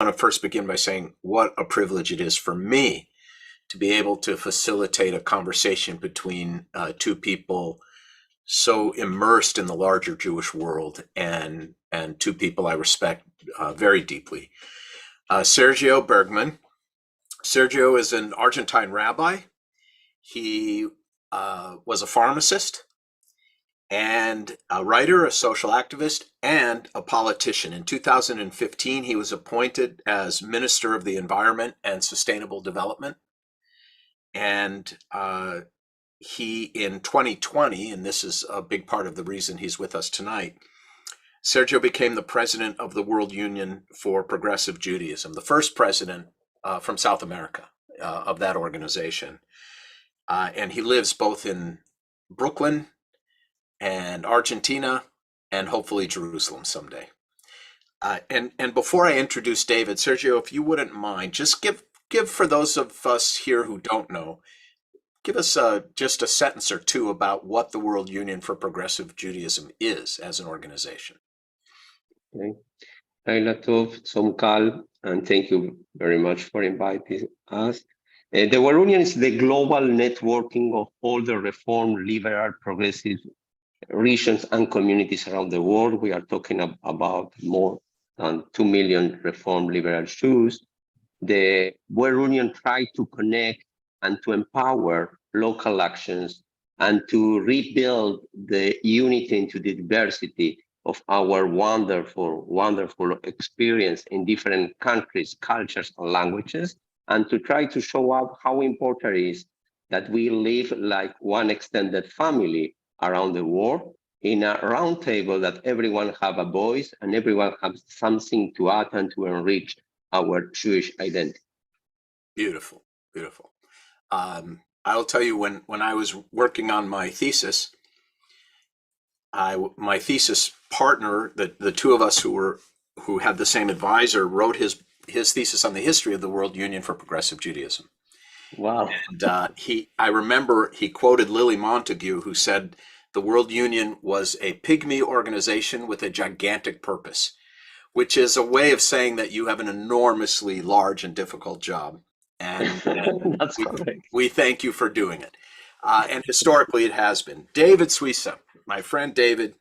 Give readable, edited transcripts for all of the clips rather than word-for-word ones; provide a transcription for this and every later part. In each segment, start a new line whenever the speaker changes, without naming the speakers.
want to first begin by saying what a privilege it is for me to be able to facilitate a conversation between two people so immersed in the larger Jewish world and two people I respect very deeply. Sergio Bergman. Sergio is an Argentine rabbi. He was a pharmacist and a writer, a social activist, and a politician. In 2015, he was appointed as Minister of the Environment and Sustainable Development. And he, in 2020, and this is a big part of the reason he's with us tonight, Sergio became the president of the World Union for Progressive Judaism, the first president from South America of that organization. And he lives both in Brooklyn and Argentina, and hopefully Jerusalem someday. And before I introduce David, Sergio, if you wouldn't mind, just give for those of us here who don't know, give us just a sentence or two about what the World Union for Progressive Judaism is as an organization.
Okay. Laila Tov, Somkal, and thank you very much for inviting us. The World Union is the global networking of all the Reform, Liberal, Progressive regions and communities around the world. We are talking about more than 2 million Reform Liberal Jews. The World Union tried to connect and to empower local actions and to rebuild the unity into the diversity of our wonderful experience in different countries, cultures, and languages, and to try to show up how important it is that we live like one extended family around the world in a round table, that everyone have a voice and everyone has something to add and to enrich our Jewish identity.
Beautiful, beautiful. I'll tell you, when I was working on my thesis, my thesis partner, the two of us who had the same advisor, wrote his thesis on the history of the World Union for Progressive Judaism.
Wow.
And I remember he quoted Lily Montague, who said the World Union was a pygmy organization with a gigantic purpose, which is a way of saying that you have an enormously large and difficult job. And
That's correct.
We thank you for doing it. And historically, it has been. David Suissa, my friend David,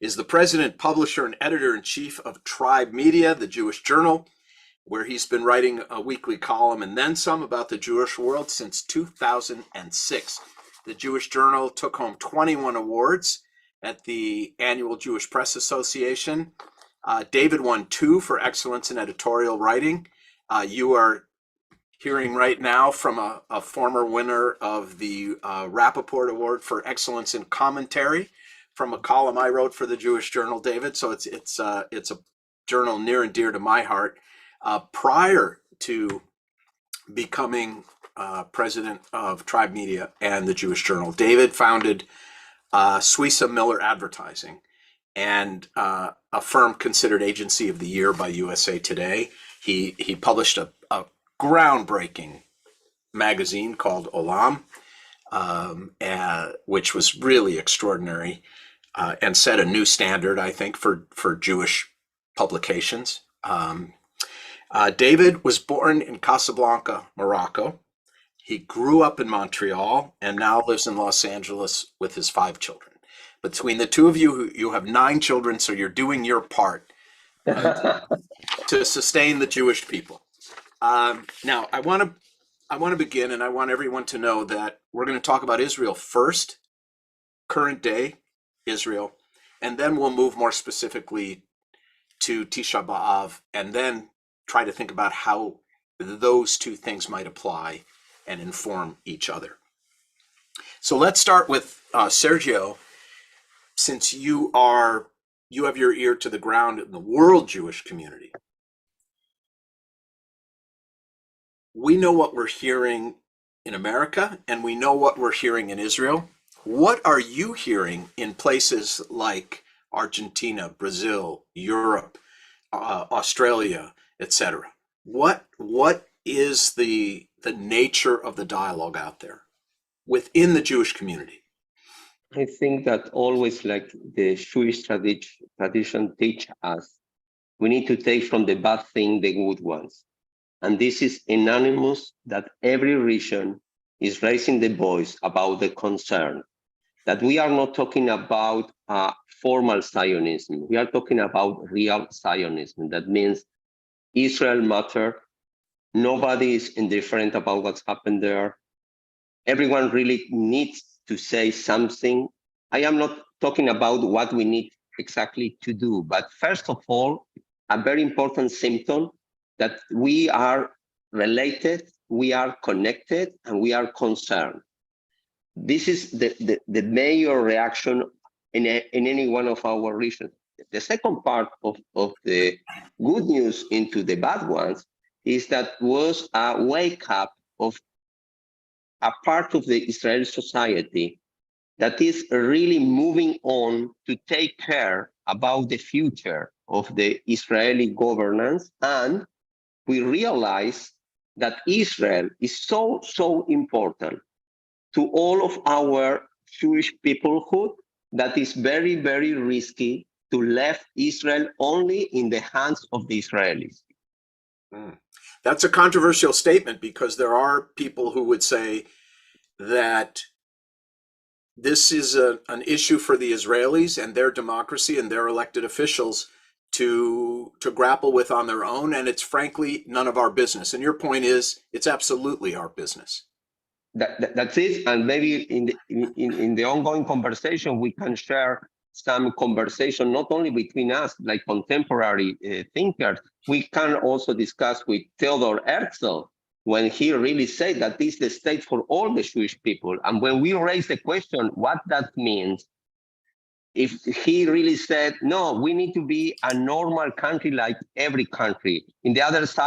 is the president, publisher, and editor-in-chief of Tribe Media, the Jewish journal, where he's been writing a weekly column and then some about the Jewish world since 2006. The Jewish Journal took home 21 awards at the annual Jewish Press Association. David won 2 for excellence in editorial writing. You are hearing right now from a former winner of the Rappaport Award for excellence in commentary from a column I wrote for the Jewish Journal, David. So it's a journal near and dear to my heart. Prior to becoming president of Tribe Media and the Jewish Journal, David founded Suissa Miller Advertising, and a firm considered Agency of the Year by USA Today. He published a groundbreaking magazine called Olam, which was really extraordinary and set a new standard, I think, for Jewish publications. David was born in Casablanca, Morocco. He grew up in Montreal and now lives in Los Angeles with his 5 children. Between the two of you, you have 9 children, so you're doing your part to sustain the Jewish people. Now, I want to begin, and I want everyone to know that we're going to talk about Israel first, current day Israel, and then we'll move more specifically to Tisha B'Av, and then try to think about how those two things might apply and inform each other. So let's start with Sergio, since you have your ear to the ground in the world Jewish community. We know what we're hearing in America, and we know what we're hearing in Israel. What are you hearing in places like Argentina, Brazil, Europe, Australia, etc.? What is the nature of the dialogue out there within the Jewish community?
I think that always, like the Jewish tradition teach us, We need to take from the bad thing the good ones. And this is unanimous that every region is raising the voice about the concern that we are not talking about formal Zionism. We are talking about real Zionism. That means Israel matters. Nobody is indifferent about what's happened there. Everyone really needs to say something. I am not talking about what we need exactly to do, but first of all, a very important symptom that we are related, we are connected, and we are concerned. This is the major reaction in any one of our regions. The second part of the good news into the bad ones is that was a wake up of a part of the Israeli society that is really moving on to take care about the future of the Israeli governance. And we realize that Israel is so important to all of our Jewish peoplehood that is very, very risky to leave Israel only in the hands of the Israelis.
That's a controversial statement because there are people who would say that this is an issue for the Israelis and their democracy and their elected officials to grapple with on their own, and it's frankly none of our business. And your point is, it's absolutely our business.
That's it. And maybe in the ongoing conversation, we can share some conversation, not only between us, like contemporary thinkers. We can also discuss with Theodor Herzl when he really said that this is the state for all the Jewish people. And when we raise the question, what that means, if he really said, no, we need to be a normal country like every country. In the other side,